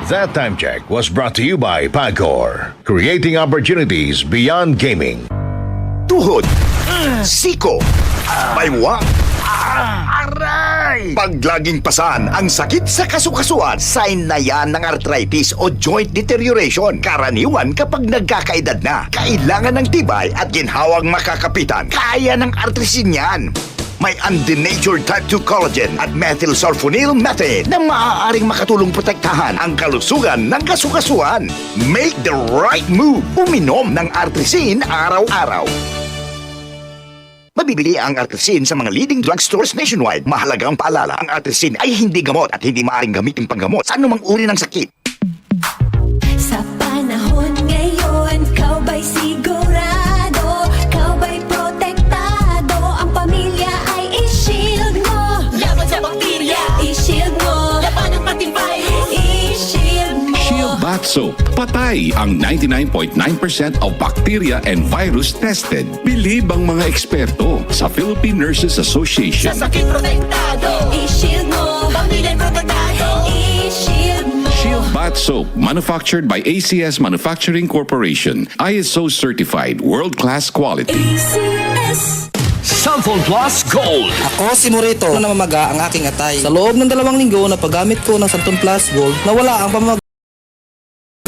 That Time Check was brought to you by Pagcor, creating opportunities beyond gaming. Tuhod, siko, baywang, aray! Pag laging pasan ang sakit sa kasukasuan, sign na yan ng arthritis o joint deterioration. Karaniwan kapag nagkakaedad na, kailangan ng tibay at ginhawang makakapitan. Kaya ng artrisin yan. May undenatured type 2 collagen at methylsulfonyl methane na maaaring makatulong protektahan ang kalusugan ng kasukasuan. Make the right move. Uminom ng Artrisin araw-araw. Mabibili ang Artrisin sa mga leading drugstores nationwide. Mahalagang paalala, ang Artrisin ay hindi gamot at hindi maaaring gamitin panggamot sa anumang uri ng sakit. Sa panahon ngayon, kau ba'y sigurado? Kau ba'y protektado? Ang pamilya ay i-shield mo. Laban sa bakterya, i-shield mo. Laban ng pating virus, i-shield mo. Shield Bath Soap. Patay ang 99.9% of bacteria and virus tested. Bilib ang mga eksperto sa Philippine Nurses Association. Sa sakit protektado, i-shield mo. Pamilya protektado, i-shield mo. Shield Bath Soap, manufactured by ACS Manufacturing Corporation. ISO certified, world-class quality. ACS. Samphon Plus Gold. Ako si Morito na namamaga ang aking atay. Sa loob ng 2 linggo na paggamit ko ng Samphon Plus Gold, nawala ang pamamaga.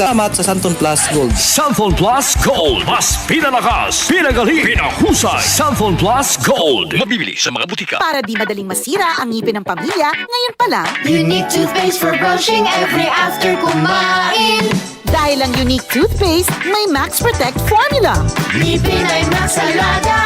Salamat sa Samphon Plus Gold. Samphon Plus Gold. Mas pinalakas, pinagaling, pinahusay. Samphon Plus Gold. Mabibili sa mga butika. Para di madaling masira ang ngipin ng pamilya, ngayon pa lang, Unique toothpaste for brushing every after kumain. dahil ang unique toothpaste, may Max Protect formula. Ngipin ay Max Alaga,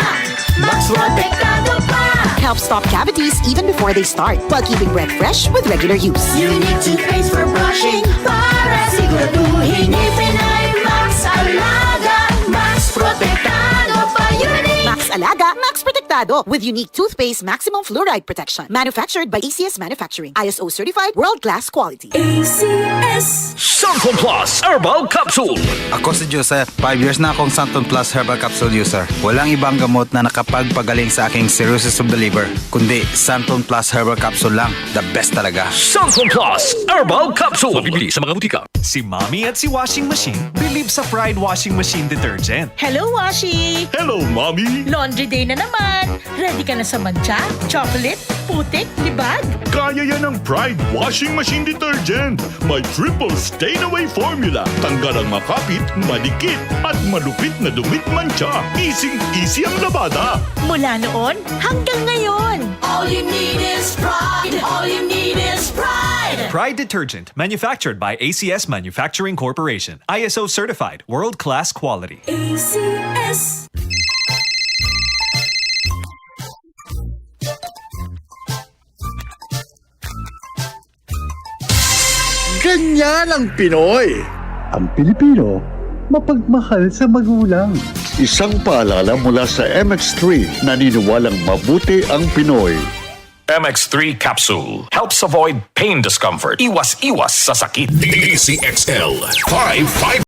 Max Protektado pa. Helps stop cavities even before they start, while keeping breath fresh with regular use. Unique toothpaste for brushing para siguraduhin ngipin ay Max Alaga, Max Protektado pa. Unique. Max Alaga, Max Protectado with unique toothpaste maximum fluoride protection. Manufactured by ACS Manufacturing. ISO certified world-class quality. ACS. Samphon Plus Herbal Capsule. Ako si Joseph. 5 years na akong Samphon Plus Herbal Capsule user. Walang ibang gamot na nakapagpagaling sa aking cirrhosis of the liver, kundi Samphon Plus Herbal Capsule lang. The best talaga. Samphon Plus Herbal Capsule. Mabibili sa mga butika. Si Mommy at si Washing Machine believe sa Pride Washing Machine Detergent. Hello, Washi! Hello, Mommy. Laundry day na naman. Ready ka na sa mancha, chocolate, putik, libag? Kaya yan ng Pride Washing Machine Detergent. May triple stain-away formula. Tanggal ang makapit, malikit, at malupit na dumit mancha. Easy ang labada. Mula noon hanggang ngayon. All you need is pride. All you need is pride. Pride Detergent, manufactured by ACS Manufacturing Corporation. ISO certified, world-class quality. ACS. Ganyan ang Pinoy. Ang Pilipino, mapagmahal sa magulang. Isang paalala mula sa MX3, naniniwalang mabuti ang Pinoy. MX3 Capsule helps avoid pain discomfort. Iwas sa sakit. DCXL 55